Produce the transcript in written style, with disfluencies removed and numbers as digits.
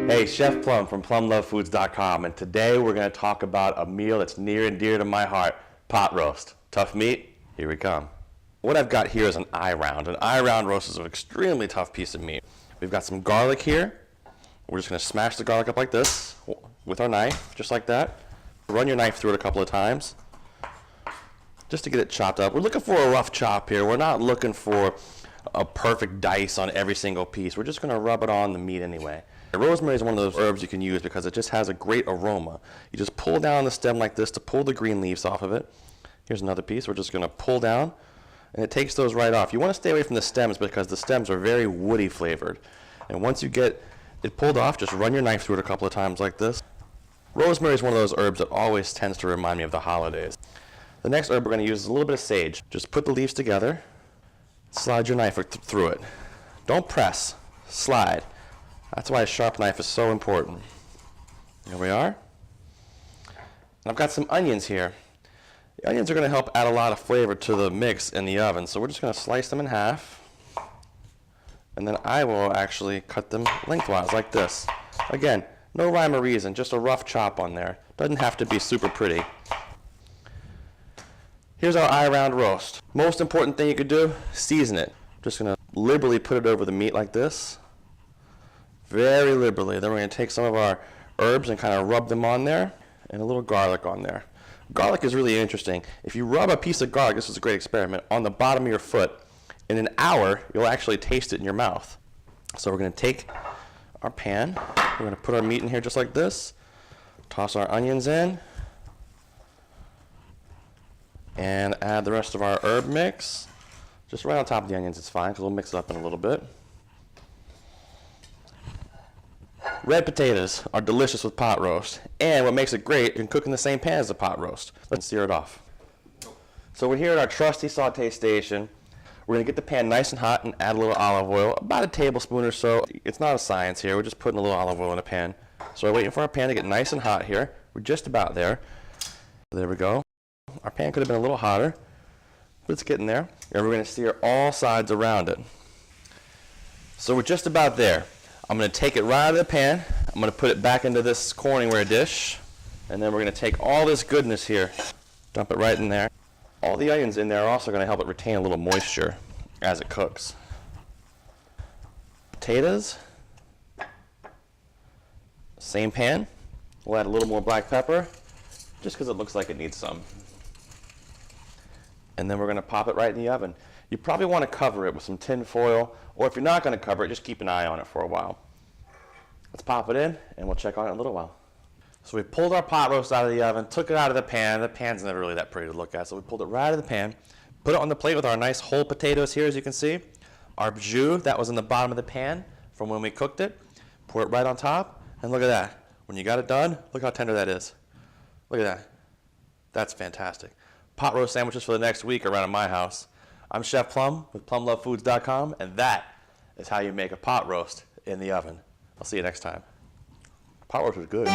Hey, Chef Plum from PlumLoveFoods.com, and today we're going to talk about a meal that's near and dear to my heart, pot roast. Tough meat? Here we come. What I've got here is an eye round. An eye round roast is an extremely tough piece of meat. We've got some garlic here. We're just going to smash the garlic up like this with our knife, just like that. Run your knife through it a couple of times just to get it chopped up. We're looking for a rough chop here. We're not looking for a perfect dice on every single piece. We're just going to rub it on the meat anyway. Rosemary is one of those herbs you can use because it just has a great aroma. You just pull down the stem like this to pull the green leaves off of it. Here's another piece we're just going to pull down, and it takes those right off. You want to stay away from the stems because the stems are very woody flavored. And once you get it pulled off, just run your knife through it a couple of times like this. Rosemary is one of those herbs that always tends to remind me of the holidays. The next herb we're going to use is a little bit of sage. Just put the leaves together, slide your knife through it. Don't press, slide. That's why a sharp knife is so important. Here we are. And I've got some onions here. The onions are going to help add a lot of flavor to the mix in the oven, so we're just going to slice them in half. And then I will actually cut them lengthwise like this. Again, no rhyme or reason, just a rough chop on there. Doesn't have to be super pretty. Here's our eye round roast. Most important thing you could do, season it. Just going to liberally put it over the meat like this. Very liberally. Then we're going to take some of our herbs and kind of rub them on there, and a little garlic on there. Garlic is really interesting. If you rub a piece of garlic, this is a great experiment, on the bottom of your foot, in an hour, you'll actually taste it in your mouth. So we're going to take our pan, we're going to put our meat in here just like this, toss our onions in, and add the rest of our herb mix. Just right on top of the onions, it's fine, because we'll mix it up in a little bit. Red potatoes are delicious with pot roast, and what makes it great, you can cook in the same pan as the pot roast. Let's sear it off. So we're here at our trusty saute station. We're going to get the pan nice and hot and add a little olive oil, about a tablespoon or so. It's not a science here, we're just putting a little olive oil in a pan. So we're waiting for our pan to get nice and hot here. We're just about there. There we go. Our pan could have been a little hotter, but it's getting there. And we're going to sear all sides around it. So we're just about there. I'm going to take it right out of the pan. I'm going to put it back into this Corningware dish. And then we're going to take all this goodness here, dump it right in there. All the onions in there are also going to help it retain a little moisture as it cooks. Potatoes. Same pan. We'll add a little more black pepper, just because it looks like it needs some. And then we're going to pop it right in the oven. You probably want to cover it with some tin foil, or if you're not going to cover it, just keep an eye on it for a while. Let's pop it in, and we'll check on it in a little while. So we pulled our pot roast out of the oven, took it out of the pan. The pan's never really that pretty to look at, so we pulled it right out of the pan, put it on the plate with our nice whole potatoes here, as you can see. Our jus that was in the bottom of the pan from when we cooked it, pour it right on top, and look at that. When you got it done, look how tender that is. Look at that. That's fantastic. Pot roast sandwiches for the next week around at my house. I'm Chef Plum with PlumLoveFoods.com, and that is how you make a pot roast in the oven. I'll see you next time. Pot roast was good.